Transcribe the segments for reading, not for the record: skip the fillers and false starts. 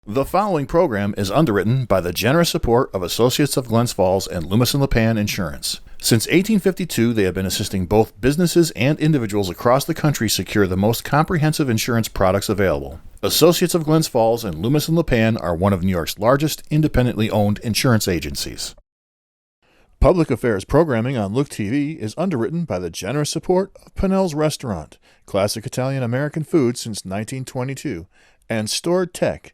The following program is underwritten by the generous support of Associates of Glens Falls and Loomis and Lipan Insurance. Since 1852, they have been assisting both businesses and individuals across the country secure the most comprehensive insurance products available. Associates of Glens Falls and Loomis and Lipan are one of New York's largest independently owned insurance agencies. Public affairs programming on Look TV is underwritten by the generous support of Pinnell's Restaurant, classic Italian-American food since 1922, and Stored Tech,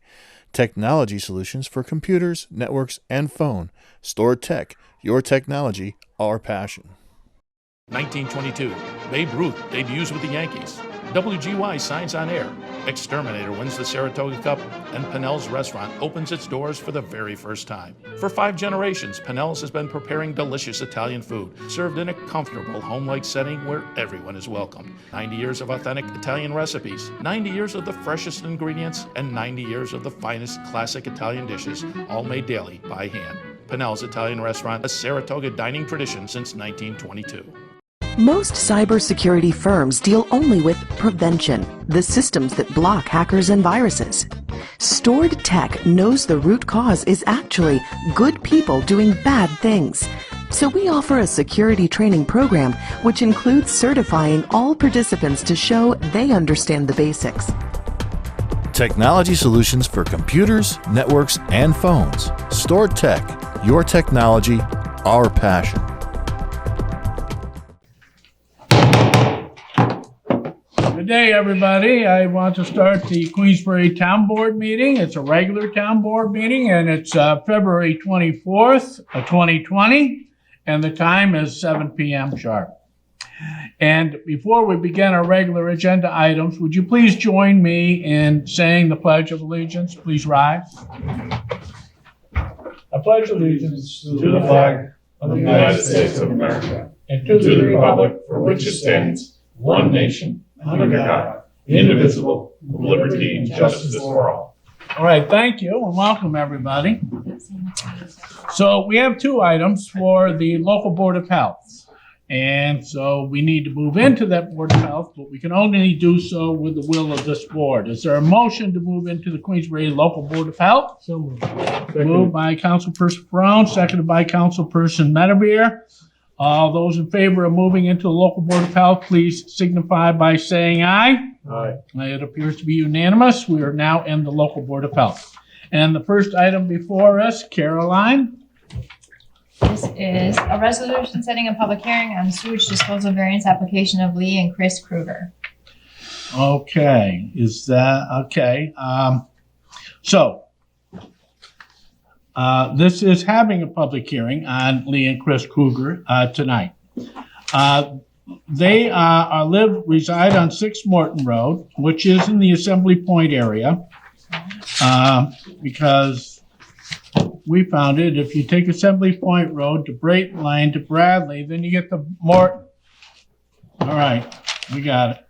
technology solutions for computers, networks, and phone. Stored Tech, your technology, our passion. 1922, Babe Ruth debuts with the Yankees. WGY signs on air. Exterminator wins the Saratoga Cup, and Pinnell's Restaurant opens its doors for the very first time. For 5 generations, Pinnell's has been preparing delicious Italian food, served in a comfortable, home-like setting where everyone is welcomed. 90 years of authentic Italian recipes, 90 years of the freshest ingredients, and 90 years of the finest classic Italian dishes, all made daily by hand. Pinnell's Italian Restaurant, a Saratoga dining tradition since 1922. Most cybersecurity firms deal only with prevention, the systems that block hackers and viruses. Stored Tech knows the root cause is actually good people doing bad things. So we offer a security training program which includes certifying all participants to show they understand the basics. Technology solutions for computers, networks, and phones. Stored Tech, your technology, our passion. Good day, everybody. I want to start the Queensbury Town Board meeting. It's a regular Town Board meeting, and it's February 24th, 2020, and the time is 7 p.m. sharp. And before we begin our regular agenda items, would you please join me in saying the Pledge of Allegiance? Please rise. I pledge allegiance to the flag of the United States of America and to the republic for which it stands, one nation, under God, indivisible, with liberty and justice for all. All right, thank you, and welcome, everybody. So we have 2 items for the local Board of Health. And so we need to move into that Board of Health, but we can only do so with the will of this board. Is there a motion to move into the Queensbury Local Board of Health? So moved. Moved by Councilperson Brown, seconded by Councilperson Medevere. All those in favor of moving into the local Board of Health, please signify by saying aye. Aye. It appears to be unanimous. We are now in the local Board of Health. And the first item before us, Caroline. This is a resolution setting a public hearing on sewage disposal variance application of Lee and Chris Kruger. Okay, is that okay? This is having a public hearing on Lee and Chris Kruger tonight. They reside on 6 Morton Road, which is in the Assembly Point area, because we found it. If you take Assembly Point Road to Brayton Lane to Bradley, then you get the Morton. All right, we got it.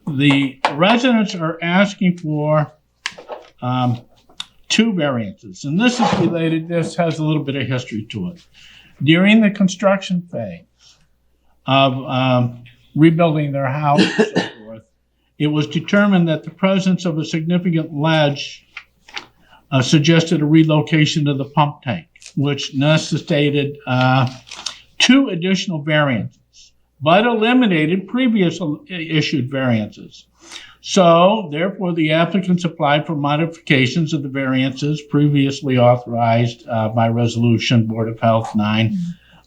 The residents are asking for 2 variances, and this is related. This has a little bit of history to it. During the construction phase of rebuilding their house and so forth, it was determined that the presence of a significant ledge suggested a relocation of the pump tank, which necessitated 2 additional variances, but eliminated previous issued variances. So, therefore, the applicants applied for modifications of the variances previously authorized by Resolution Board of Health 9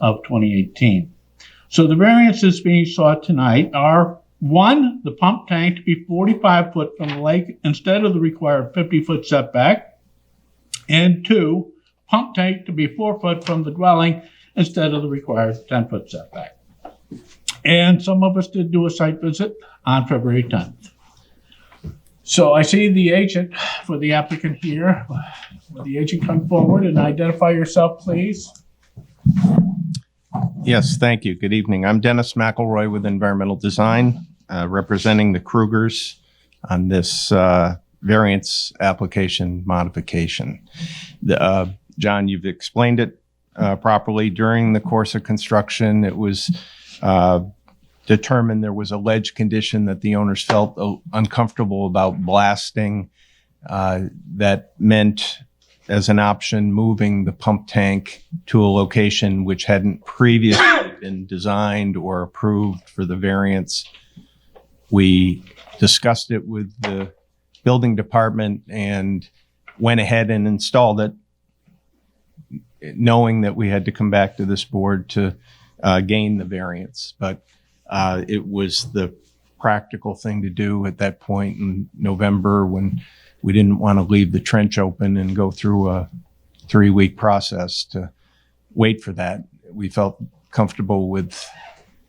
of 2018. So the variances being sought tonight are 1, the pump tank to be 45 foot from the lake instead of the required 50-foot setback, and 2, pump tank to be 4 foot from the dwelling instead of the required 10-foot setback. And some of us did do a site visit on February 10th. So I see the agent for the applicant here. Will the agent come forward and identify yourself, please? Yes, thank you. Good evening. I'm Dennis McElroy with Environmental Design, representing the Krugers on this variance application modification. John, you've explained it properly. During the course of construction, it was determined there was a ledge condition that the owners felt uncomfortable about blasting. That meant, as an option, moving the pump tank to a location which hadn't previously been designed or approved for the variance. We discussed it with the building department and went ahead and installed it, knowing that we had to come back to this board to gain the variance. But it was the practical thing to do at that point in November, when we didn't want to leave the trench open and go through a 3-week process to wait for that. We felt comfortable with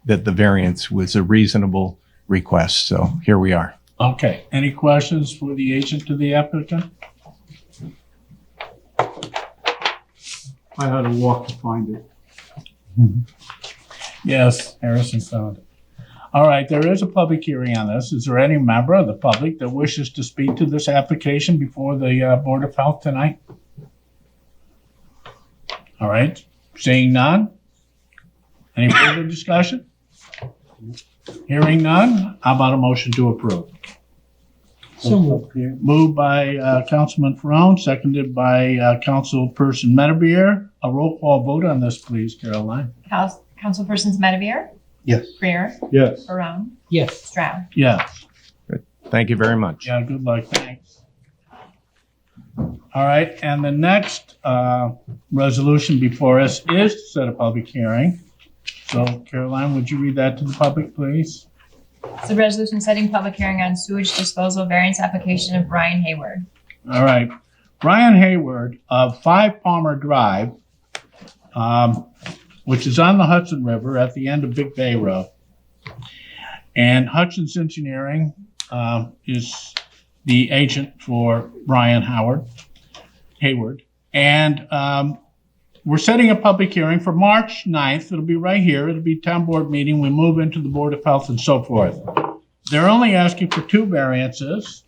that the variance was a reasonable request. So here we are. Okay. Any questions for the agent to the applicant? I had to walk to find it. Yes, Harrison found it. All right, there is a public hearing on this. Is there any member of the public that wishes to speak to this application before the Board of Health tonight? All right, seeing none. Any further discussion? Hearing none, how about a motion to approve? So moved. Moved by Councilman Ferone, seconded by Councilperson Medevere. A roll call vote on this, please, Caroline. Councilpersons Medevere, Yes. Freer, Yes. Barone, Yes. Stroud. Yes. Thank you very much. Yeah, good luck. Thanks. All right, and the next resolution before us is to set a public hearing. So, Caroline, would you read that to the public, please? It's a resolution setting public hearing on sewage disposal variance application of Brian Hayward. All right. Brian Hayward of 5 Palmer Drive, which is on the Hudson River at the end of Big Bay Road. And Hutchins Engineering is the agent for Brian Hayward. And we're setting a public hearing for March 9th. It'll be right here. It'll be town board meeting. We move into the Board of Health and so forth. They're only asking for 2 variances.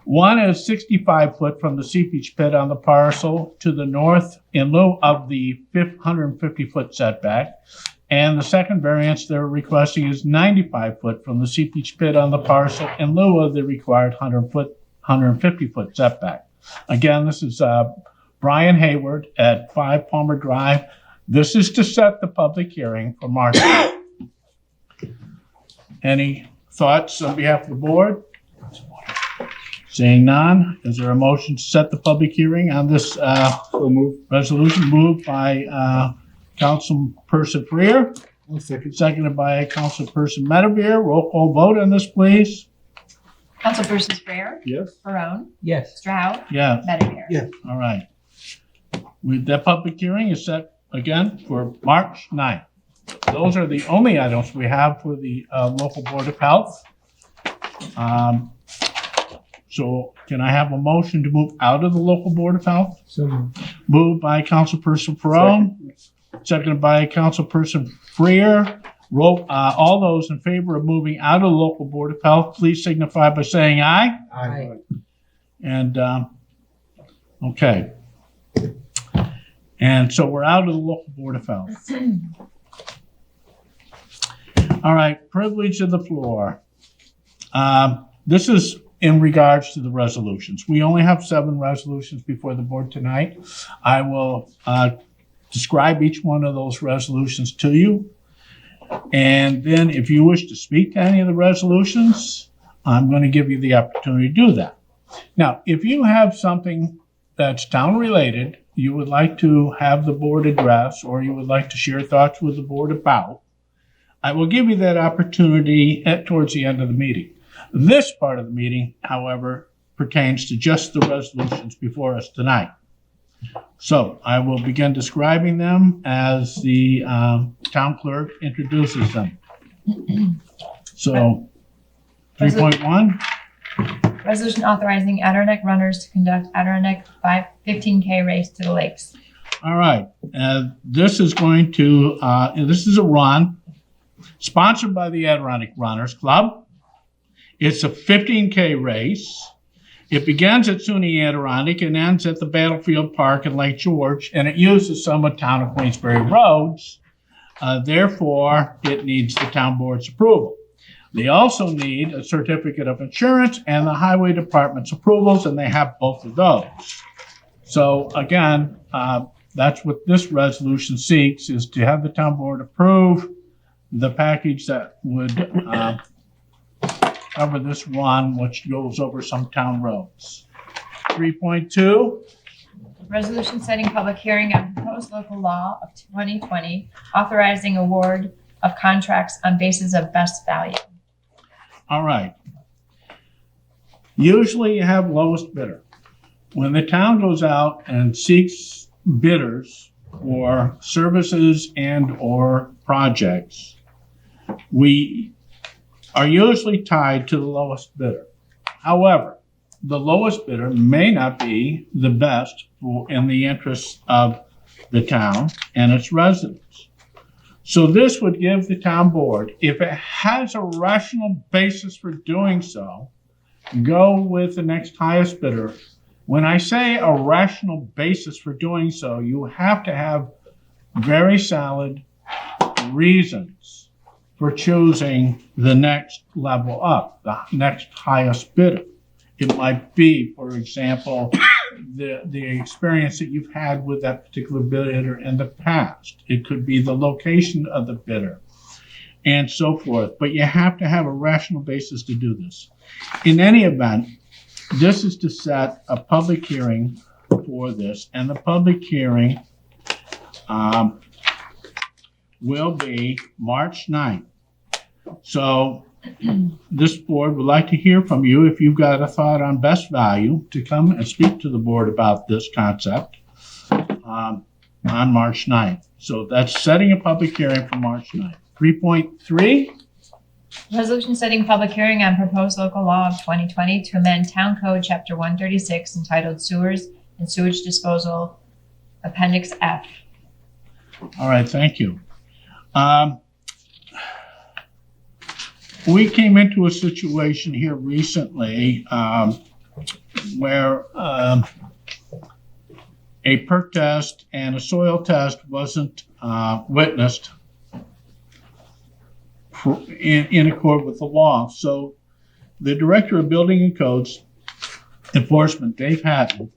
One is 65 foot from the seepage pit on the parcel to the north in lieu of the 150 foot setback. And the second variance they're requesting is 95 foot from the seepage pit on the parcel in lieu of the required 150 foot setback. Again, this is Brian Hayward at 5 Palmer Drive. This is to set the public hearing for March 9th. Any thoughts on behalf of the board? Seeing none, is there a motion to set the public hearing on this So moved. resolution? Moved by Councilperson Freer, One second. seconded by Councilperson Medevere. Roll call vote on this, please. Councilpersons Freer, Yes. Barone, Yes. Stroud, Yeah, Medevere. Yeah. all right. That public hearing is set again for March 9th. Those are the only items we have for the local Board of Health. So can I have a motion to move out of the local Board of Health? So moved. Moved by Councilperson Ferone, seconded by Councilperson Freer. All those in favor of moving out of the local Board of Health, please signify by saying aye. Aye. And, okay. And so we're out of the local Board of Health. All right, privilege of the floor. This is in regards to the resolutions. We only have 7 resolutions before the board tonight. I will describe each one of those resolutions to you. And then if you wish to speak to any of the resolutions, I'm going to give you the opportunity to do that. Now, if you have something that's town related, you would like to have the board address, or you would like to share thoughts with the board about, I will give you that opportunity towards the end of the meeting. This part of the meeting, however, pertains to just the resolutions before us tonight. So I will begin describing them as the town clerk introduces them. So 3.1. Resolution authorizing Adirondack runners to conduct Adirondack 15K race to the lakes. All right. This is going to, this is a run sponsored by the Adirondack Runners Club. It's a 15K race. It begins at SUNY Adirondack and ends at the Battlefield Park in Lake George, and it uses some of town of Queensbury roads Therefore, it needs the town board's approval. They also need a certificate of insurance and the highway department's approvals, and they have both of those. So again, that's what this resolution seeks, is to have the town board approve the package that would cover this one, which goes over some town roads. 3.2, Resolution setting public hearing on proposed local law of 2020, authorizing award of contracts on basis of best value. all right. Usually you have lowest bidder. When the town goes out and seeks bidders for services and or projects, we are usually tied to the lowest bidder. However, the lowest bidder may not be the best in the interests of the town and its residents. So this would give the town board, if it has a rational basis for doing so, go with the next highest bidder. When I say a rational basis for doing so, you have to have very solid reasons for choosing the next level up, the next highest bidder. It might be, for example, the experience that you've had with that particular bidder in the past. It could be the location of the bidder and so forth. But you have to have a rational basis to do this. In any event, this is to set a public hearing for this, and the public hearing will be March 9th. So this board would like to hear from you if you've got a thought on best value to come and speak to the board about this concept on March 9th. So that's setting a public hearing for March 9th. 3.3, Resolution setting public hearing on proposed local law of 2020 to amend Town Code Chapter 136 entitled Sewers and Sewage Disposal, Appendix F. all right, thank you. We came into a situation here recently where a perk test and a soil test wasn't witnessed in accord with the law. So the Director of Building and Codes Enforcement, Dave Hatton,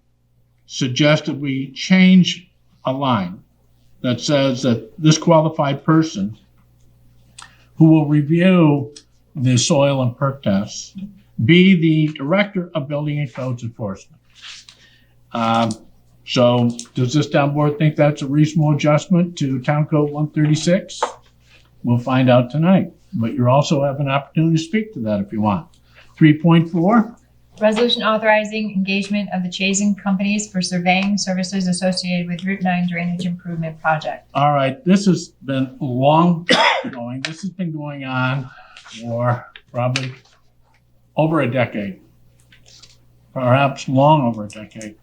suggested we change a line that says that this qualified person who will review the soil and perk tests be the Director of Building and Codes Enforcement. So does this town board think that's a reasonable adjustment to Town Code 136? We'll find out tonight, but you also have an opportunity to speak to that if you want. 3.4, Resolution authorizing engagement of the Chasing companies for surveying services associated with Route 9 Drainage Improvement Project. all right, this has been long going. This has been going on for probably over a decade, perhaps long over a decade.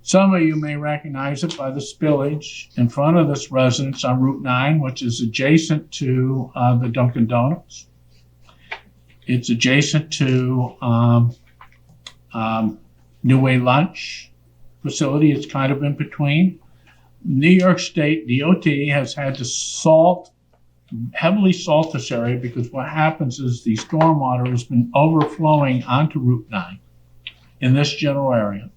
Some of you may recognize it by the spillage in front of this residence on Route 9, which is adjacent to the Dunkin' Donuts. It's adjacent to New Way Lunch facility. It's kind of in between. New York State DOT has had to heavily salt this area because what happens is the stormwater has been overflowing onto Route 9 in this general area.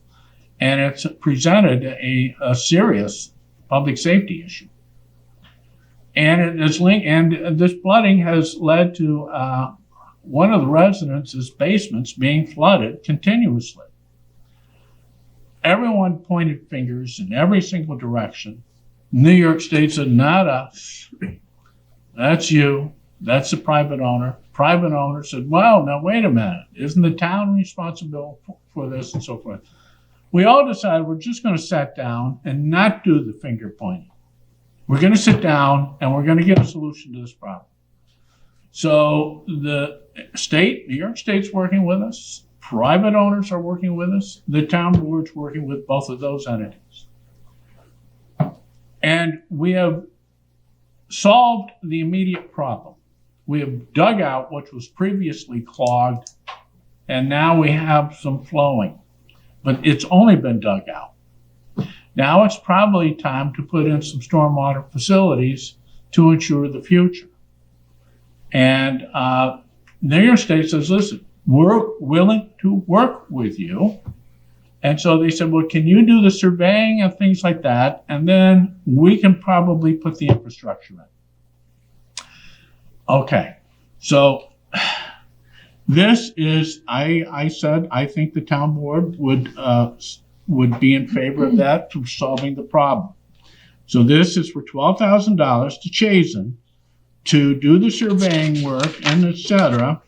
And it's presented a serious public safety issue. And it is linked, and this flooding has led to one of the residents' basements being flooded continuously. Everyone pointed fingers in every single direction. New York State said, not us. That's you. That's the private owner. Private owner said, well, now wait a minute. Isn't the town responsible for this and so forth? We all decided we're just going to sit down and not do the finger pointing. We're going to sit down and we're going to get a solution to this problem. So the state, New York State's working with us. Private owners are working with us. The town board's working with both of those entities. And we have solved the immediate problem. We have dug out what was previously clogged, and now we have some flowing. But it's only been dug out. Now it's probably time to put in some stormwater facilities to ensure the future. And New York State says, listen, we're willing to work with you. And so they said, well, can you do the surveying and things like that? And then we can probably put the infrastructure in. Okay, so this is, I said, I think the town board would be in favor of that for solving the problem. So this is for $12,000 to Chazen to do the surveying work and et cetera.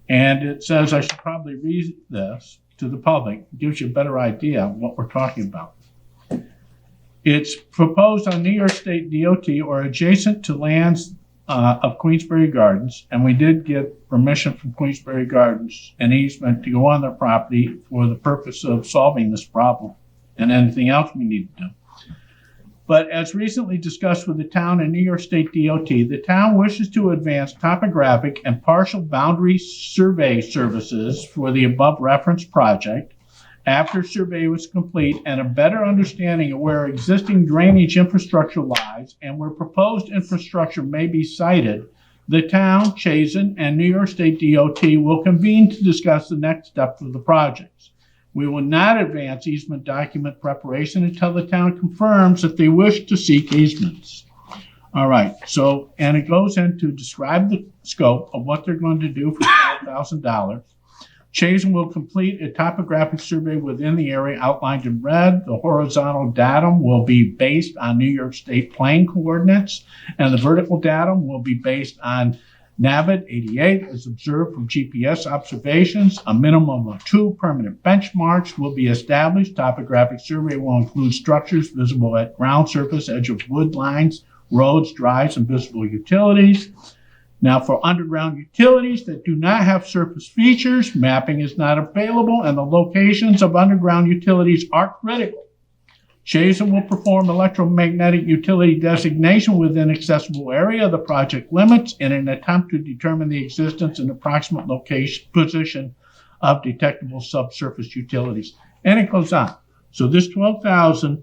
And it says, I should probably read this to the public. It gives you a better idea of what we're talking about. It's proposed on New York State DOT or adjacent to lands of Queensbury Gardens, and we did get permission from Queensbury Gardens, an easement to go on their property for the purpose of solving this problem and anything else we need to do. But as recently discussed with the town and New York State DOT, the town wishes to advance topographic and partial boundary survey services for the above referenced project after survey was complete and a better understanding of where existing drainage infrastructure lies and where proposed infrastructure may be sited. The town, Chazen, and New York State DOT will convene to discuss the next steps of the projects. We will not advance easement document preparation until the town confirms that they wish to seek easements. All right, so, and it goes in to describe the scope of what they're going to do for $12,000. Chazen will complete a topographic survey within the area outlined in red. The horizontal datum will be based on New York State plane coordinates, and the vertical datum will be based on NAVID 88 as observed from GPS observations. A minimum of 2 permanent benchmarks will be established. Topographic survey will include structures visible at ground surface, edge of wood lines, roads, drives, and visible utilities. Now, for underground utilities that do not have surface features, mapping is not available, and the locations of underground utilities are critical. Chazen will perform electromagnetic utility designation within accessible area of the project limits in an attempt to determine the existence and approximate location position of detectable subsurface utilities. And it goes on. So this $12,000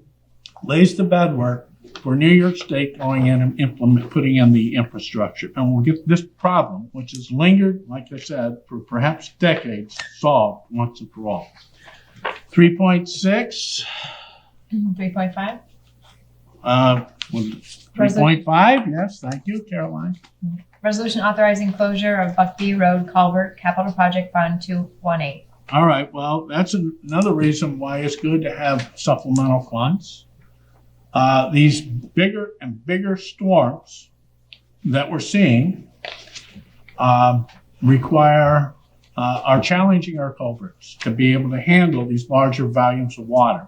lays the bedwork for New York State going in and putting in the infrastructure. And we'll get this problem, which has lingered, like I said, for perhaps decades, solved once and for all. 3.6. 3.5? 3.5, yes, thank you, Caroline. Resolution authorizing closure of Buckbee Road Culvert Capital Project Fund 218. All right, well, that's another reason why it's good to have supplemental funds. These bigger and bigger storms that we're seeing are challenging our culverts to be able to handle these larger volumes of water.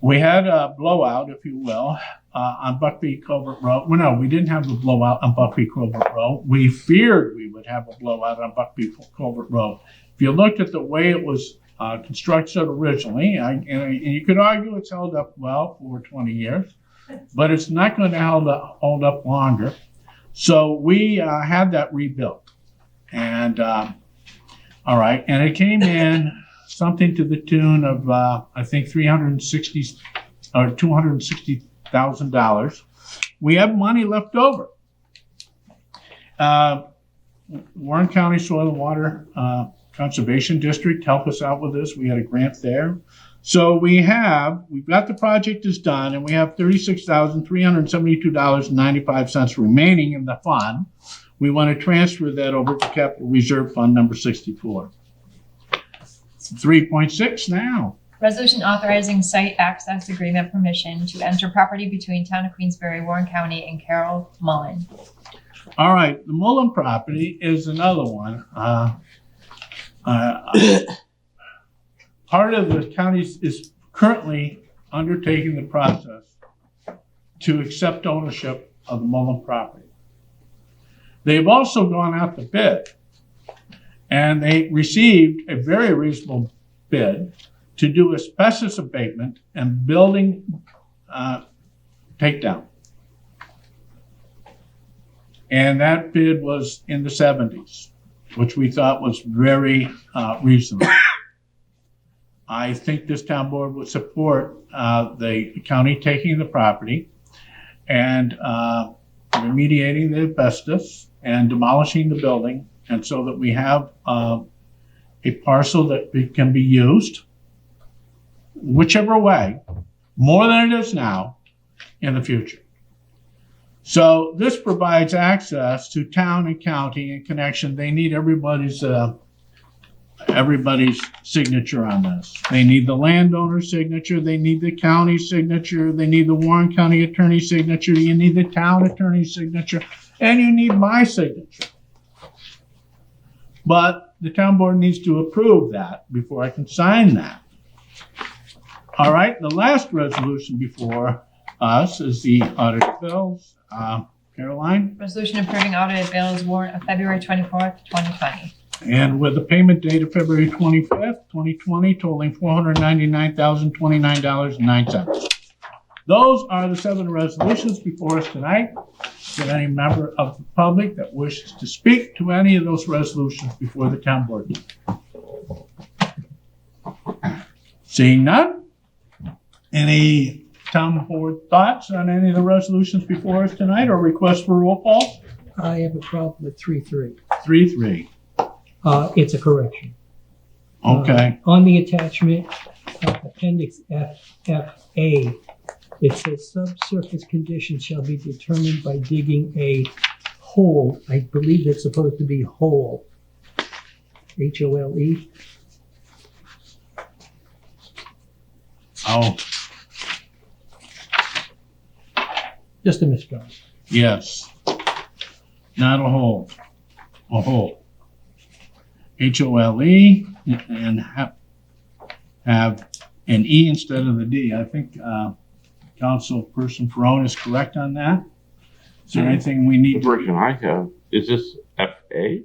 We had a blowout, if you will, on Buckbee Culvert Road. Well, no, we didn't have the blowout on Buckbee Culvert Road. We feared we would have a blowout on Buckbee Culvert Road. If you looked at the way it was constructed originally, and you could argue it's held up well for 20 years, but it's not going to hold up longer. So we had that rebuilt. And all right, and it came in something to the tune of, I think, $260,000. We have money left over. Warren County Soil and Water Conservation District helped us out with this. We had a grant there. So we've got the project is done, and we have $36,372.95 remaining in the fund. We want to transfer that over to Capital Reserve Fund number 64. 3.6 now. Resolution authorizing site access agreement permission to enter property between Town of Queensbury, Warren County, and Carroll Mullen. All right, the Mullen property is another one. Part of the county is currently undertaking the process to accept ownership of the Mullen property. They've also gone out to bid, and they received a very reasonable bid to do asbestos abatement and building takedown. And that bid was in the 70s, which we thought was very reasonable. I think this town board would support the county taking the property. and remediating the asbestos and demolishing the building, and so that we have a parcel that can be used whichever way, more than it is now, in the future. So this provides access to town and county in connection. They need everybody's signature on this. They need the landowner's signature. They need the county signature. They need the Warren County attorney's signature. You need the town attorney's signature. And you need my signature. But the town board needs to approve that before I can sign that. All right, the last resolution before us is the audit bills. Caroline? Resolution approving audited bills warrant of February 24th, 2020. And with the payment date of February 25th, 2020, totaling $499,029.09. Those are the 7 resolutions before us tonight. Is there any member of the public that wishes to speak to any of those resolutions before the town board? Seeing none? Any town board thoughts on any of the resolutions before us tonight, or requests for roll call? I have a problem with 3.3. 3-3. It's a correction. Okay. On the attachment, appendix FA, it says subsurface conditions shall be determined by digging a hole. I believe it's supposed to be hole. H-O-L-E. Oh, Just a misspelling. yes. Not a hole. A hole. H-O-L-E, and have an E instead of the D. I think Councilperson Ferone is correct on that. Is there anything we The need to? version I have, is this FA?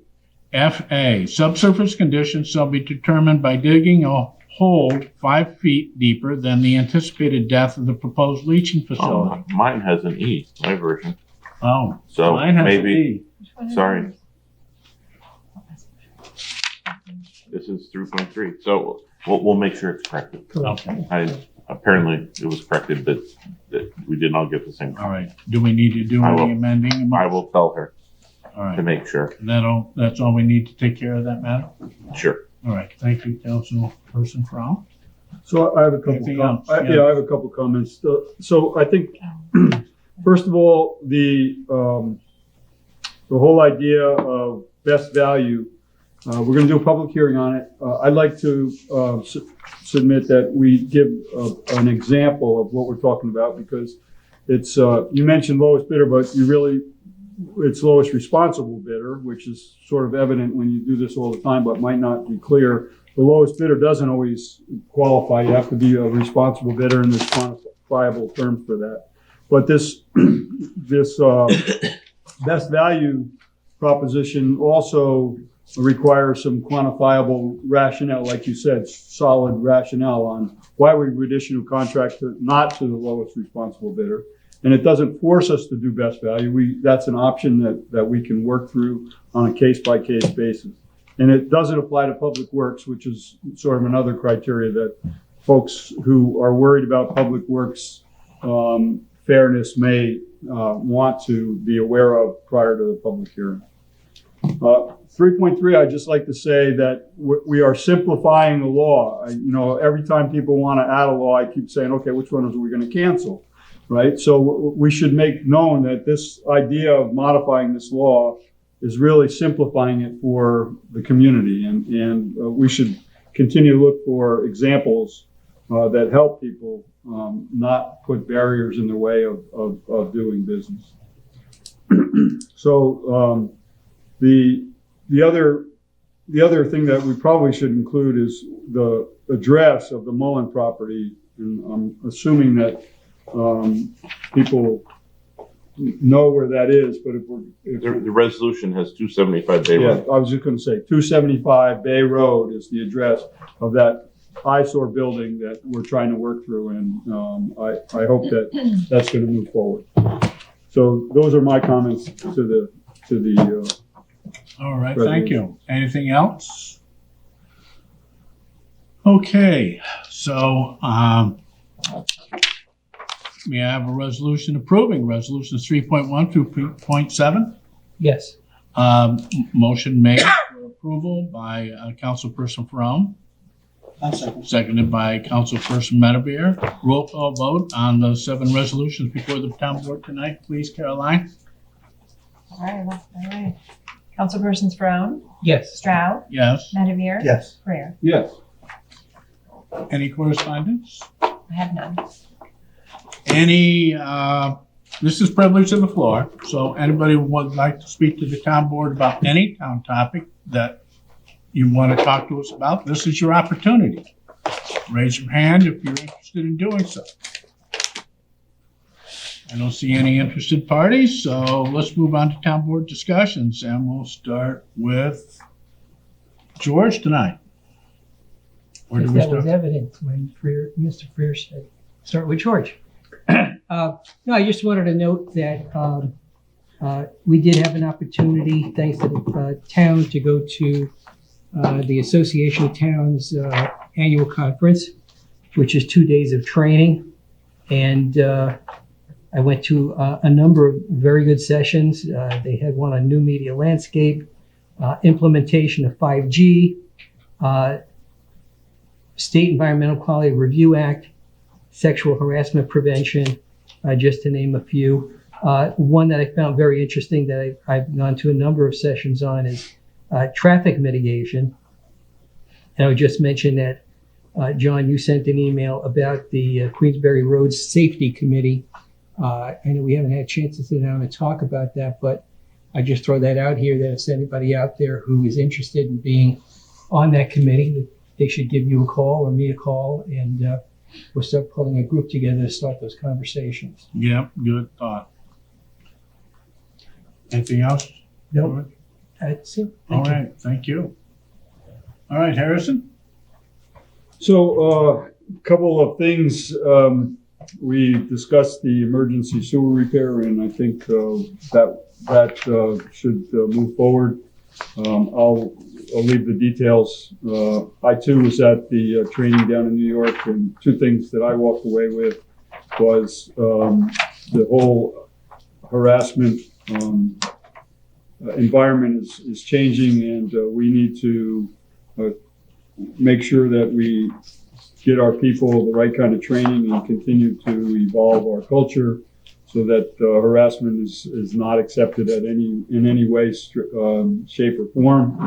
FA, subsurface conditions shall be determined by digging a hole 5 feet deeper than the anticipated depth of the proposed leaching facility. Oh, mine has an E, my version. Oh, So mine has maybe, an E. sorry, this is 3.3. So we'll make sure it's corrected. Okay, Apparently it was corrected, but that we did not get the same. all right. Do we need to do I any will. amending? I will tell her All to right, make sure. that's all we need to take care of that matter? Sure. All right, thank you, Councilperson Ferone. So I have a couple, Anything else? I have a couple comments. So I think, first of all, the whole idea of best value, we're going to do a public hearing on it. I'd like to submit that we give an example of what we're talking about, because it's, you mentioned lowest bidder, but it's lowest responsible bidder, which is sort of evident when you do this all the time, but might not be clear. The lowest bidder doesn't always qualify. You have to be a responsible bidder, and there's quantifiable terms for that. But this best value proposition also requires some quantifiable rationale, like you said, solid rationale on why we would issue a contract not to the lowest responsible bidder. And it doesn't force us to do best value. That's an option that we can work through on a case-by-case basis. And it doesn't apply to public works, which is sort of another criteria that folks who are worried about public works fairness may want to be aware of prior to the public hearing. 3.3, I'd just like to say that we are simplifying the law. Every time people want to add a law, I keep saying, okay, which one are we going to cancel? Right? So we should make known that this idea of modifying this law is really simplifying it for the community. And we should continue to look for examples that help people not put barriers in the way of doing business. So the other thing that we probably should include is the address of the Mullen property. And I'm assuming that people know where that is, but The resolution has 275 Bay yeah, Road. I was just going to say 275 Bay Road is the address of that eyesore building that we're trying to work through, and I hope that that's going to move forward. So those are my comments to the All right, thank you. Anything else? Okay, so we have a resolution approving resolutions 3.1 through 3.7. Yes. Motion made for approval by Councilperson Ferone, I'll second. seconded by Councilperson Medavere. Roll call vote on the 7 resolutions before the town board tonight, please, Caroline. All right. Councilpersons Brown, Yes. Stroud, Yes. Medavere. Yes. Greer. Yes. Any correspondence? I have none. Any, this is privilege of the floor, so anybody who would like to speak to the town board about any town topic that you want to talk to us about, this is your opportunity. Raise your hand if you're interested in doing so. I don't see any interested parties, so let's move on to town board discussions, and we'll start with George tonight. Where do we That was start? evident when Mr. Freer said, start with George. No, I just wanted to note that we did have an opportunity, thanks to the town, to go to the Association of Towns annual conference, which is 2 days of training. And I went to a number of very good sessions. They had one on new media landscape, implementation of 5G, State Environmental Quality Review Act, sexual harassment prevention, just to name a few. One that I found very interesting that I've gone to a number of sessions on is traffic mitigation. And I would just mention that, John, you sent an email about the Queensbury Roads Safety Committee. I know we haven't had a chance to sit down and talk about that, but I just throw that out here that if there's anybody out there who is interested in being on that committee, they should give you a call or me a call, and we'll start pulling a group together to start those conversations. Yep, good thought. Anything else? Nope. That's it. All Thank you. right, thank you. All right, Harrison? So, a couple of things. We discussed the emergency sewer repair, and I think that should move forward. I'll leave the details. I too was at the training down in New York, and 2 things that I walked away with was the whole harassment environment is changing, and we need to make sure that we get our people the right kind of training and continue to evolve our culture so that harassment is not accepted in any way, shape, or form.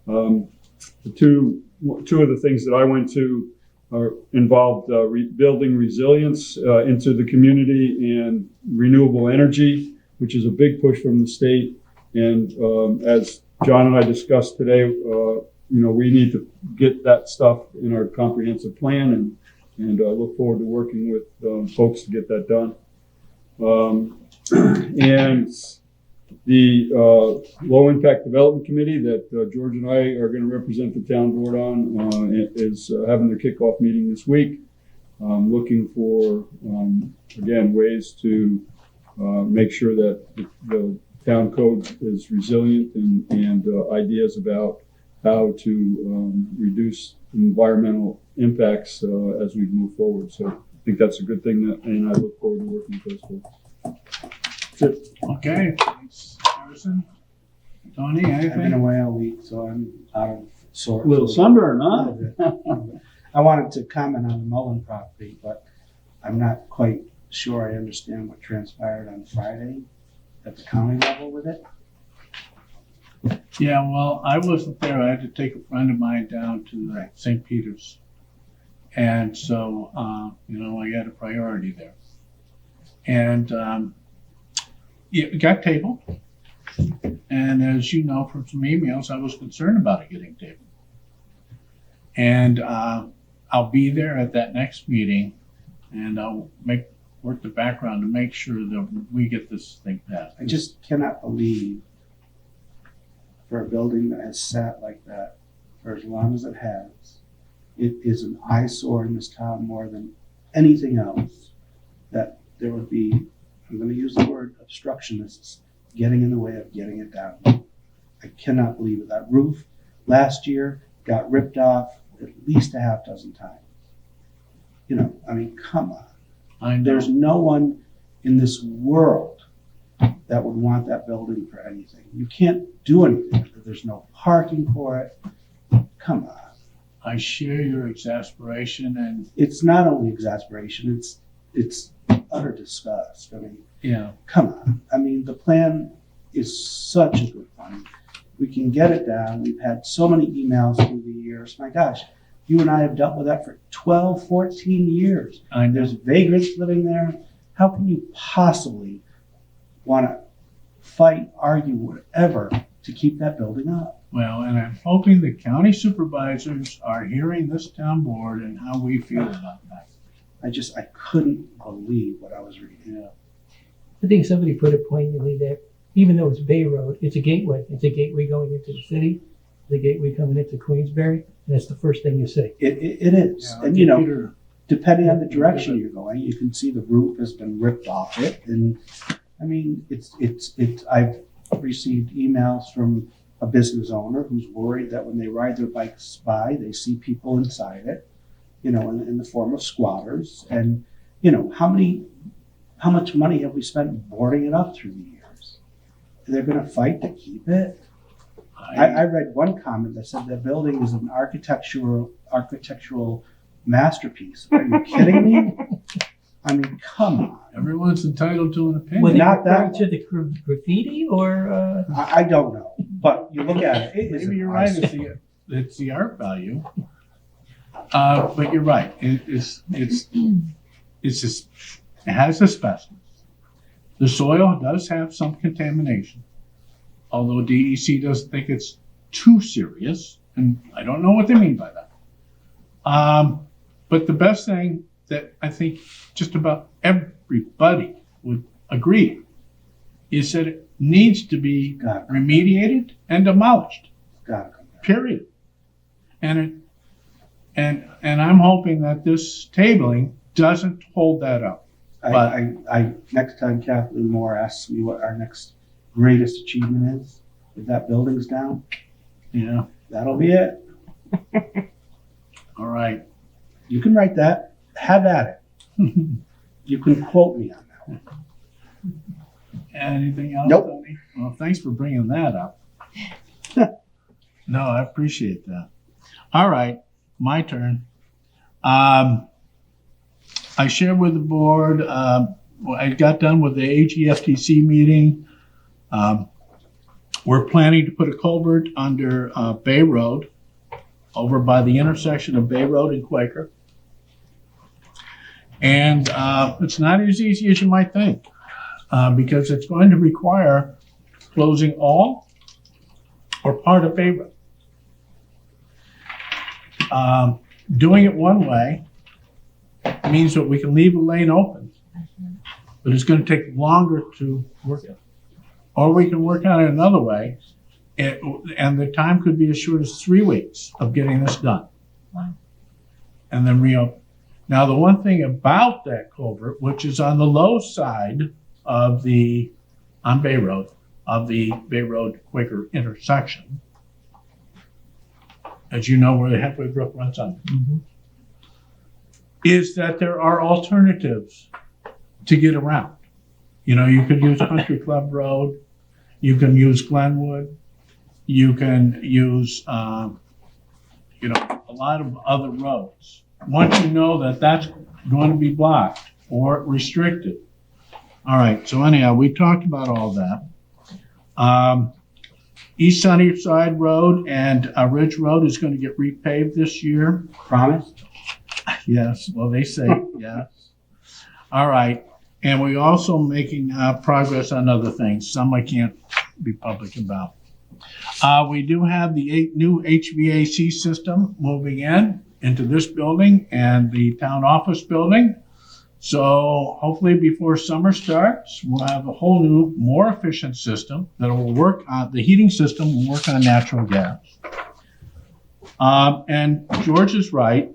The two of the things that I went to involved building resilience into the community and renewable energy, which is a big push from the state. And as John and I discussed today, we need to get that stuff in our comprehensive plan, and look forward to working with folks to get that done. And the Low Impact Development Committee that George and I are going to represent the town board on is having their kickoff meeting this week. Looking for, again, ways to make sure that the town code is resilient and ideas about how to reduce environmental impacts as we move forward. So I think that's a good thing, and I look forward to working with those folks. That's it. Okay, thanks, Harrison. Tony, I've been anything? away all week, so I'm out of sorts. Little sunburn, huh? I wanted to comment on the Mullen property, but I'm not quite sure I understand what transpired on Friday at the county level with it. Yeah, well, I wasn't there. I had to take a friend of mine down to St. Peter's. And so, I had a priority there. And it got tabled. And as you know from some emails, I was concerned about it getting tabled. And I'll be there at that next meeting, and I'll work the background to make sure that we get this thing passed. I just cannot believe for a building that has sat like that for as long as it has, it is an eyesore in this town more than anything else, that there would be, I'm going to use the word obstructionists, getting in the way of getting it down. I cannot believe it. That roof last year got ripped off at least a half dozen times. Come on. I know. There's no one in this world that would want that building for anything. You can't do anything. There's no parking for it. Come on. I share your exasperation and, It's not only exasperation, it's utter disgust. I mean, yeah, come on. I mean, the plan is such a good one. We can get it down. We've had so many emails through the years. My gosh, you and I have dealt with that for 12, 14 years. I know. There's vagrants living there. How can you possibly want to fight, argue, whatever to keep that building up? Well, and I'm hoping the county supervisors are hearing this town board and how we feel about that. I couldn't believe what I was reading. Yeah. I think somebody put it poignantly that even though it's Bay Road, it's a gateway. It's a gateway going into the city, the gateway coming into Queensbury, and that's the first thing you see. It is. Yeah, And you know, Peter, depending on the direction you're going, you can see the roof has been ripped off it. And I mean, I've received emails from a business owner who's worried that when they ride their bikes by, they see people inside it, you know, in the form of squatters. And, you know, how much money have we spent boarding it up through the years? They're going to fight to keep it. I read one comment that said the building is an architectural masterpiece. Are you kidding me? I mean, come on. everyone's entitled to an opinion. Were they Not that referring to the graffiti or? I don't know, but you look at it. It is Maybe an you're right, eyesore. it's the art value. But you're right, it's just, it has asbestos. The soil does have some contamination, although DEC doesn't think it's too serious, and I don't know what they mean by that. But the best thing that I think just about everybody would agree is that it needs to be Gotta come remediated and demolished, Gotta come back. period. And I'm hoping that this tabling doesn't hold that up. I next time Kathleen Moore asks me what our next greatest achievement is, if that building's down, Yeah, that'll be it. all right. You can write that. Have at it. You can quote me on that one. Anything else, Nope. Tony? Well, thanks for bringing that up. No, I appreciate that. All right, my turn. I shared with the board, I got done with the AGFTC meeting. We're planning to put a culvert under Bay Road over by the intersection of Bay Road and Quaker. And it's not as easy as you might think, because it's going to require closing all or part of Bay Road. Doing it one way means that we can leave a lane open, but it's going to take longer to work it. Or we can work on it another way, and the time could be as short as 3 weeks of getting this done. Wow. And then reopen. Now, the one thing about that culvert, which is on the low side of on Bay Road, of the Bay Road Quaker intersection, as you know, where the Halfway Brook runs under, is that there are alternatives to get around. You know, you could use Country Club Road, you can use Glenwood, you can use, a lot of other roads. Once you know that that's going to be blocked or restricted. All right, so anyhow, we talked about all that. East Sunnyside Road and Ridge Road is going to get repaved this year. Promise? Yes, well, they say yes. All right, and we're also making progress on other things. Some I can't be public about. We do have the new HVAC system moving into this building and the town office building. So hopefully before summer starts, we'll have a whole new, more efficient system that will work on, the heating system will work on natural gas. And George is right.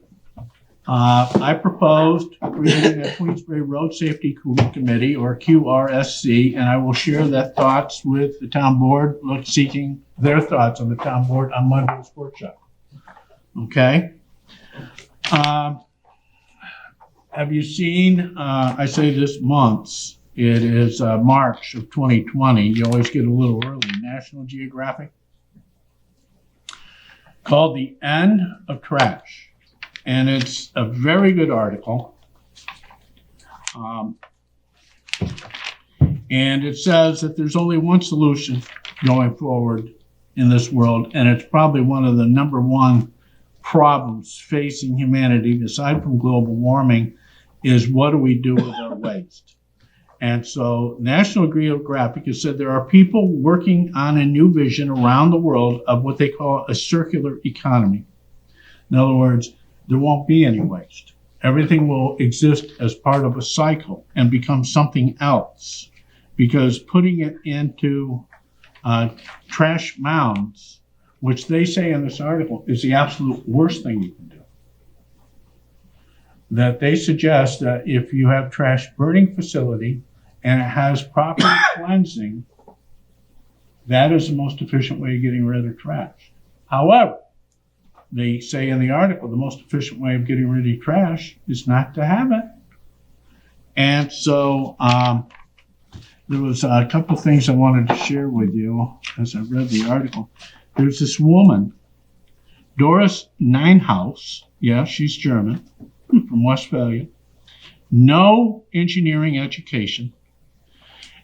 I proposed creating a Queensbury Road Safety Committee, or QRSC, and I will share that thoughts with the town board, seeking their thoughts on the town board on Monday's workshop. Okay? Have you seen, I say this month's, it is March of 2020. You always get a little early. National Geographic, called The End of Trash. And it's a very good article. And it says that there's only one solution going forward in this world, and it's probably one of the number one problems facing humanity, aside from global warming, is what do we do with our waste? And so National Geographic has said there are people working on a new vision around the world of what they call a circular economy. In other words, there won't be any waste. Everything will exist as part of a cycle and become something else, because putting it into trash mounds, which they say in this article is the absolute worst thing you can do. That they suggest that if you have trash burning facility and it has proper cleansing, that is the most efficient way of getting rid of trash. However, they say in the article the most efficient way of getting rid of trash is not to have it. And so there was a couple things I wanted to share with you as I read the article. There's this woman, Doris Nienhaus. Yeah, she's German, from Westphalia. No engineering education.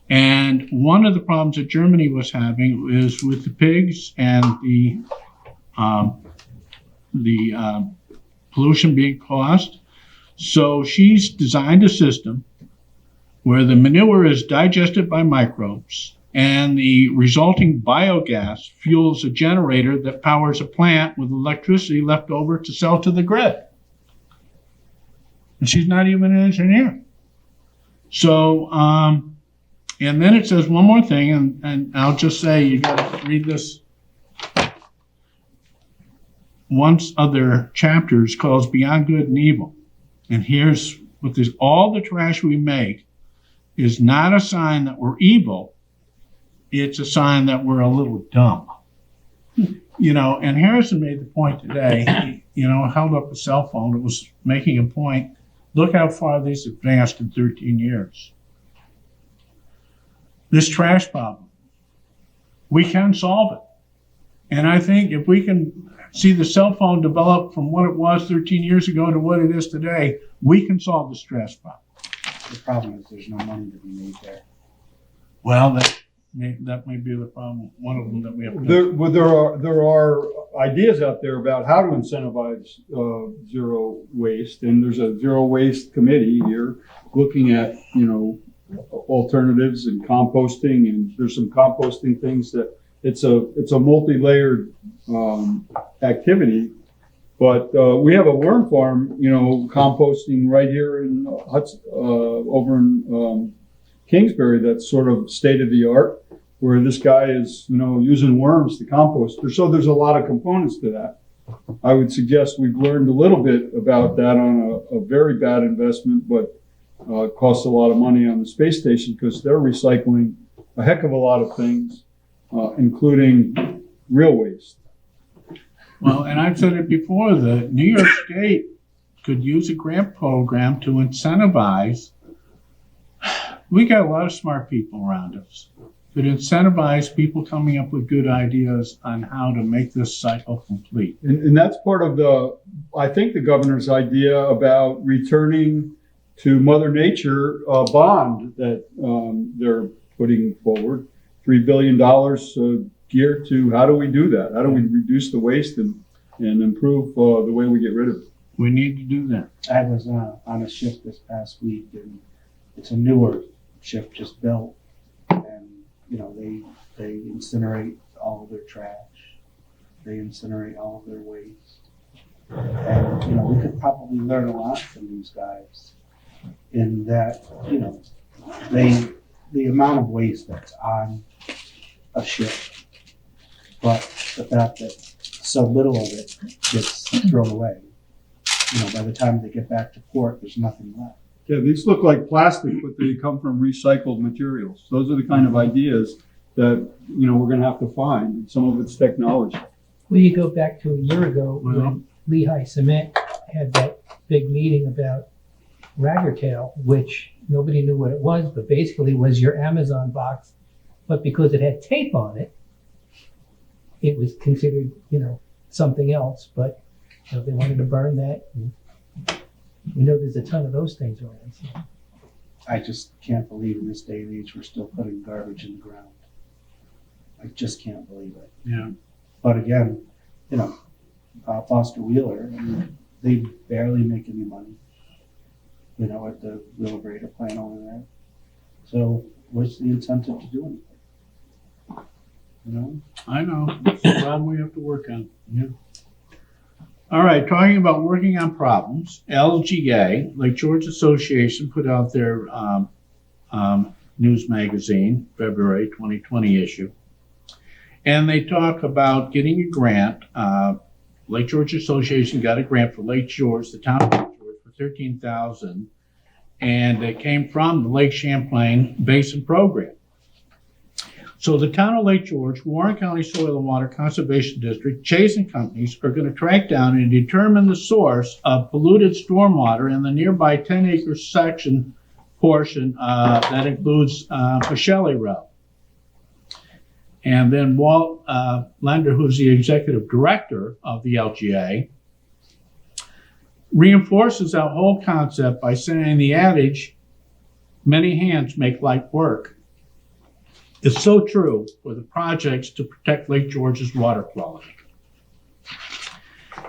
And one of the problems that Germany was having is with the pigs and the pollution being caused. So she's designed a system where the manure is digested by microbes and the resulting biogas fuels a generator that powers a plant with electricity left over to sell to the grid. And she's not even an engineer. So, and then it says one more thing, and I'll just say you got to read this. One other chapter is called Beyond Good and Evil. And here's what this: all the trash we make is not a sign that we're evil. It's a sign that we're a little dumb. You know, and Harrison made the point today, he, held up a cell phone. It was making a point. Look how far these advanced in 13 years. This trash problem, we can solve it. And I think if we can see the cell phone develop from what it was 13 years ago to what it is today, we can solve the stress problem. The problem is there's no money to be made there. Well, that may be the problem. One of them that we have to There are ideas out there about how to incentivize zero waste, and there's a zero waste committee here looking at alternatives and composting, and there's some composting things that it's a multi-layered activity. But we have a worm farm, composting right here in over in Kingsbury. That's sort of state of the art, where this guy is, using worms to compost. So there's a lot of components to that. I would suggest we've learned a little bit about that on a very bad investment, but costs a lot of money on the space station because they're recycling a heck of a lot of things, including real waste. Well, and I've said it before, the New York State could use a grant program to incentivize. We got a lot of smart people around us. Could incentivize people coming up with good ideas on how to make this cycle complete. And that's part of I think the governor's idea about returning to Mother Nature bond that they're putting forward. $3 billion geared to how do we do that? How do we reduce the waste and improve the way we get rid of it? We need to do that. I was on a ship this past week, and it's a newer ship just built, and they incinerate all of their trash, they incinerate all of their waste, and we could probably learn a lot from these guys in that the amount of waste that's on a ship, but the fact that so little of it gets thrown away. By the time they get back to port, there's nothing left. Yeah, these look like plastic, but they come from recycled materials. Those are the kind of ideas that we're going to have to find. Some of it's technology. Well, you go back to a year ago when Lehigh Cement had that big meeting about Raggertail, which nobody knew what it was, but basically was your Amazon box. But because it had tape on it, it was considered, something else. But they wanted to burn that. And we know there's a ton of those things around. So. I just can't believe in this day and age we're still putting garbage in the ground. I just can't believe it. Yeah. But again, Foster Wheeler, they barely make any money, at the Wheelabrator plant over there. So what's the incentive to do anything? I know. It's a problem we have to work on. Yeah. All right, talking about working on problems, LGA, Lake George Association, put out their news magazine, February 2020 issue. And they talk about getting a grant. Lake George Association got a grant for Lake George, the town of Lake George, for $13,000. And it came from the Lake Champlain Basin Program. So the town of Lake George, Warren County Soil and Water Conservation District, Chase and companies are going to track down and determine the source of polluted stormwater in the nearby 10-acre section portion that includes Shelley Road. And then Walt Lender, who's the executive director of the LGA, reinforces that whole concept by saying the adage, many hands make light work. It's so true for the projects to protect Lake George's water quality.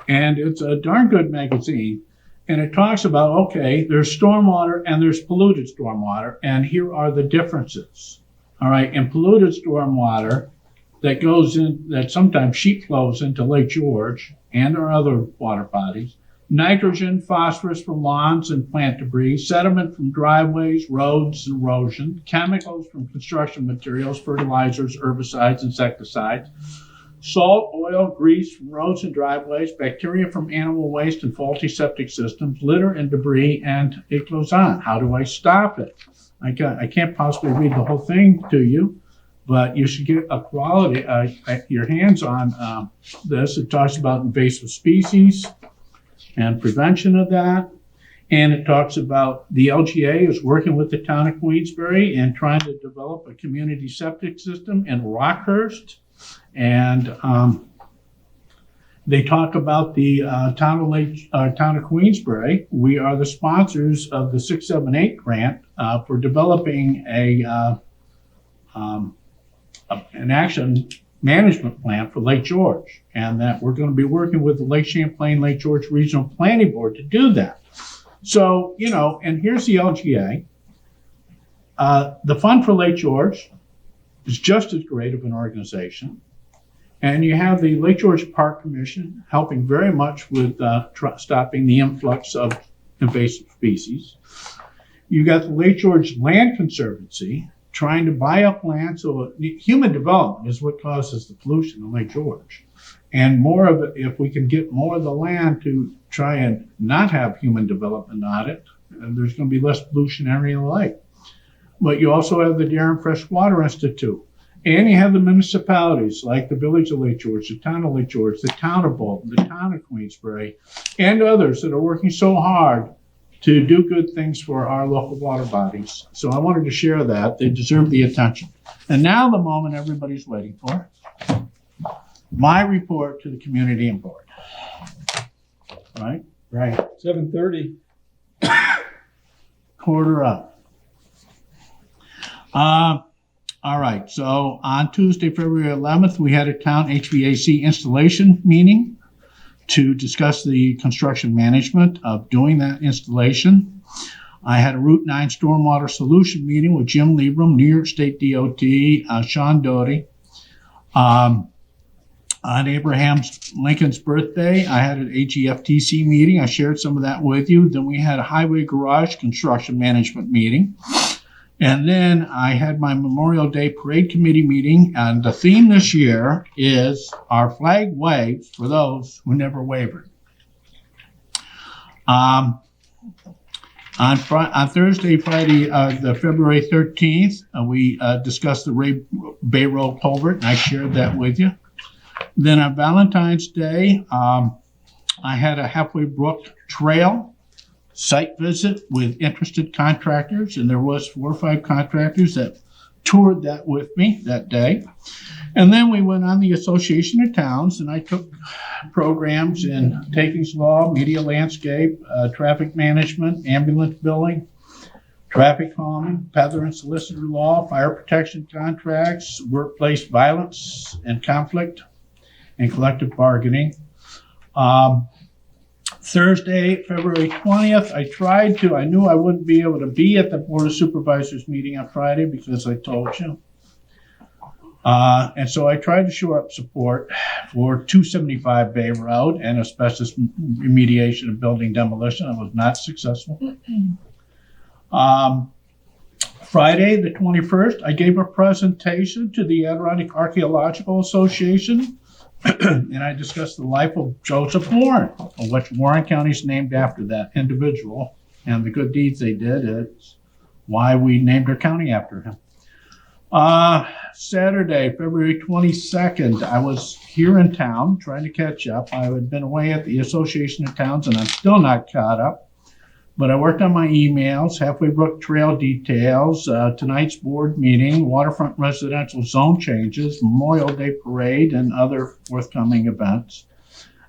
And it's a darn good magazine. And it talks about, okay, there's stormwater and there's polluted stormwater, and here are the differences. All right, in polluted stormwater that sometimes sheet flows into Lake George and our other water bodies, nitrogen, phosphorus from lawns and plant debris, sediment from driveways, roads, and erosion, chemicals from construction materials, fertilizers, herbicides, insecticides, salt, oil, grease from roads and driveways, bacteria from animal waste and faulty septic systems, litter and debris, and it goes on. How do I stop it? I can't possibly read the whole thing to you, but you should get your hands on this. It talks about invasive species and prevention of that. And it talks about the LGA is working with the town of Queensbury and trying to develop a community septic system in Rockhurst. And they talk about the town of Queensbury. We are the sponsors of the 678 grant for developing an action management plan for Lake George, and that we're going to be working with the Lake Champlain Lake George Regional Planning Board to do that. So, and here's the LGA. The Fund for Lake George is just as great of an organization. And you have the Lake George Park Commission helping very much with stopping the influx of invasive species. You got the Lake George Land Conservancy trying to buy up land. So human development is what causes the pollution in Lake George. And more of it, if we can get more of the land to try and not have human development on it, there's going to be less pollution area in the lake. But you also have the Darien Freshwater Institute. And you have the municipalities like the Village of Lake George, the Town of Lake George, the Town of Bolton, the Town of Queensbury, and others that are working so hard to do good things for our local water bodies. So I wanted to share that. They deserve the attention. And now the moment everybody's waiting for, my report to the community and board. Right? Right. 7:30. Quarter up. All right, so on Tuesday, February 11th, we had a town HVAC installation meeting to discuss the construction management of doing that installation. I had a Route 9 stormwater solution meeting with Jim Liebram, New York State DOT, Sean Doty. On Abraham Lincoln's birthday, I had an AGFTC meeting. I shared some of that with you. Then we had a highway garage construction management meeting. And then I had my Memorial Day Parade Committee meeting, and the theme this year is Our Flag Waves for Those Who Never Wavered. On Thursday, Friday, the February 13th, we discussed the Bay Road culvert, and I shared that with you. Then on Valentine's Day, I had a Halfway Brook Trail site visit with interested contractors, and there was 4 or 5 contractors that toured that with me that day. And then we went on the Association of Towns, and I took programs in takings law, media landscape, traffic management, ambulance billing, traffic calming, peddler and solicitor law, fire protection contracts, workplace violence and conflict, and collective bargaining. Thursday, February 20th, I knew I wouldn't be able to be at the Board of Supervisors meeting on Friday because I told you. And so I tried to shore up support for 275 Bay Road and asbestos remediation and building demolition. I was not successful. Friday, the 21st, I gave a presentation to the Adirondack Archaeological Association, and I discussed the life of Joseph Warren, of which Warren County is named after that individual, and the good deeds they did is why we named our county after him. Saturday, February 22nd, I was here in town trying to catch up. I had been away at the Association of Towns, and I'm still not caught up. But I worked on my emails, Halfway Brook Trail details, tonight's board meeting, waterfront residential zone changes, Memorial Day parade, and other forthcoming events.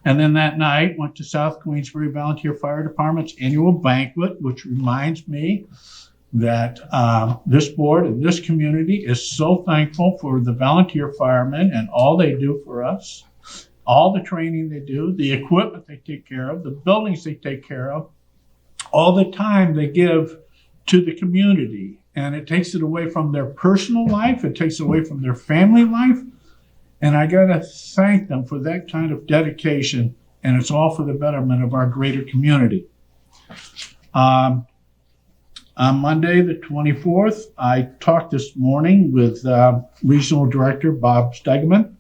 And then that night, went to South Queensbury Volunteer Fire Department's annual banquet, which reminds me that this board and this community is so thankful for the volunteer firemen and all they do for us, all the training they do, the equipment they take care of, the buildings they take care of, all the time they give to the community. And it takes it away from their personal life, it takes it away from their family life. And I gotta thank them for that kind of dedication, and it's all for the betterment of our greater community. On Monday, the 24th, I talked this morning with Regional Director Bob Stegman,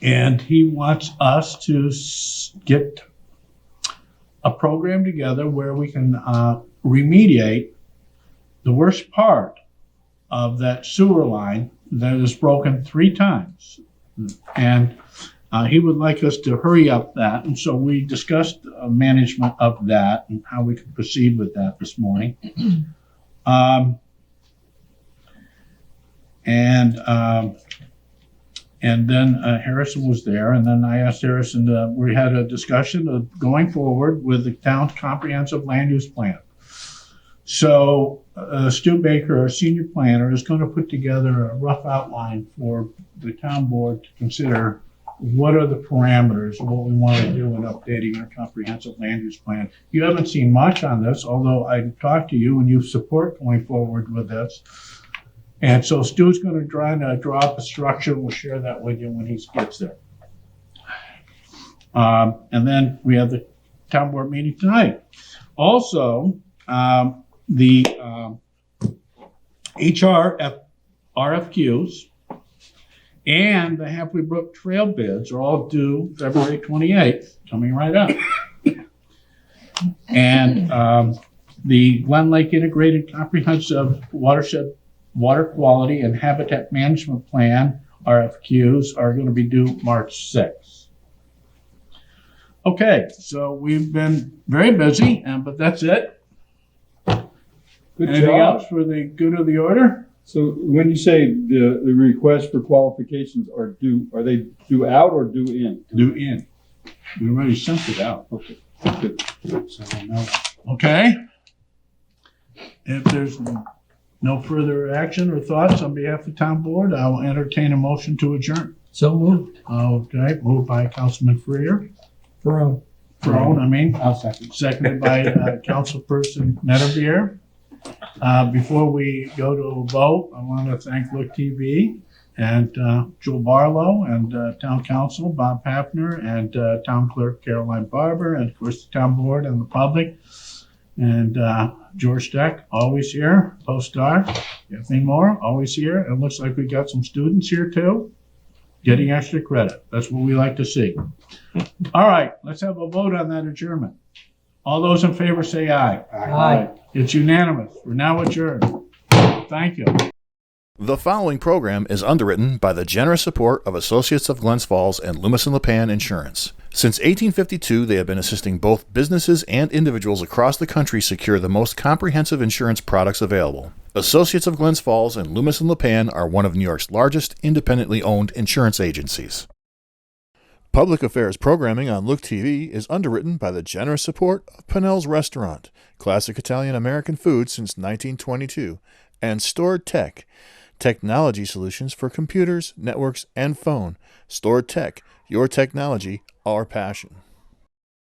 and he wants us to get a program together where we can remediate the worst part of that sewer line that is broken 3 times. And he would like us to hurry up that. And so we discussed management of that and how we could proceed with that this morning. And then Harrison was there, and then I asked Harrison, we had a discussion of going forward with the town's comprehensive land use plan. So Stu Baker, our senior planner, is going to put together a rough outline for the town board to consider what are the parameters of what we want to do in updating our comprehensive land use plan. You haven't seen much on this, although I talked to you and you support going forward with this. And so Stu's going to try to draw up a structure. We'll share that with you when he gets there. And then we have the town board meeting tonight. Also, the RFQs and the Halfway Brook Trail bids are all due February 28th, coming right up. And the Glen Lake Integrated Comprehensive Watershed Water Quality and Habitat Management Plan RFQs are going to be due March 6th. Okay, so we've been very busy, but that's it. Good Anything job. else for the good of the order? So when you say the requests for qualifications are they due out or due in? Due in. We already sent it out. Okay, good. So I know. Okay. If there's no further action or thoughts on behalf of the town board, I will entertain a motion to adjourn. So moved. Okay, moved by Councilman Freer. Ferone. I'll second. Seconded by Councilperson Medevere. Before we go to a vote, I want to thank Look TV and Joel Barlow and Town Council Bob Hafner and Town Clerk Caroline Barber, and of course the town board and the public. And George Deck, always here. Post-Star, anything more, always here. It looks like we got some students here too, getting extra credit. That's what we like to see. All right, let's have a vote on that adjournment. All those in favor say aye. Aye. It's unanimous. We're now adjourned. Thank you. The following program is underwritten by the generous support of Associates of Glens Falls and Loomis and Lipan Insurance. Since 1852, they have been assisting both businesses and individuals across the country secure the most comprehensive insurance products available. Associates of Glens Falls and Loomis and Lipan are one of New York's largest independently owned insurance agencies. Public affairs programming on Look TV is underwritten by the generous support of Pinnell's Restaurant, classic Italian American food since 1922, and Stored Tech, technology solutions for computers, networks, and phone. Stored Tech, your technology, our passion.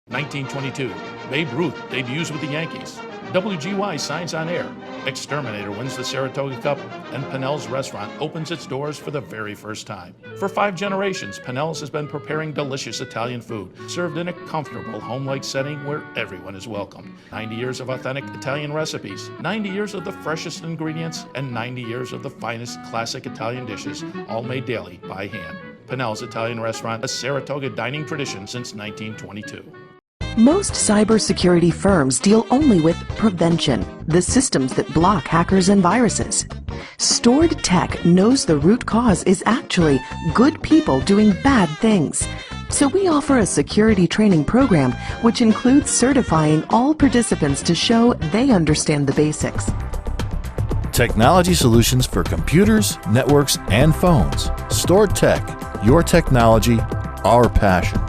1922, Babe Ruth debuts with the Yankees. WGY signs on air. Exterminator wins the Saratoga Cup, and Pinnell's Restaurant opens its doors for the very first time. For 5 generations, Pinnell's has been preparing delicious Italian food, served in a comfortable, home-like setting where everyone is welcome. 90 years of authentic Italian recipes, 90 years of the freshest ingredients, and 90 years of the finest classic Italian dishes, all made daily by hand. Pinnell's Italian Restaurant, a Saratoga dining tradition since 1922. Most cybersecurity firms deal only with prevention, the systems that block hackers and viruses. Stored Tech knows the root cause is actually good people doing bad things. So we offer a security training program which includes certifying all participants to show they understand the basics. Technology solutions for computers, networks, and phones. Stored Tech, your technology, our passion.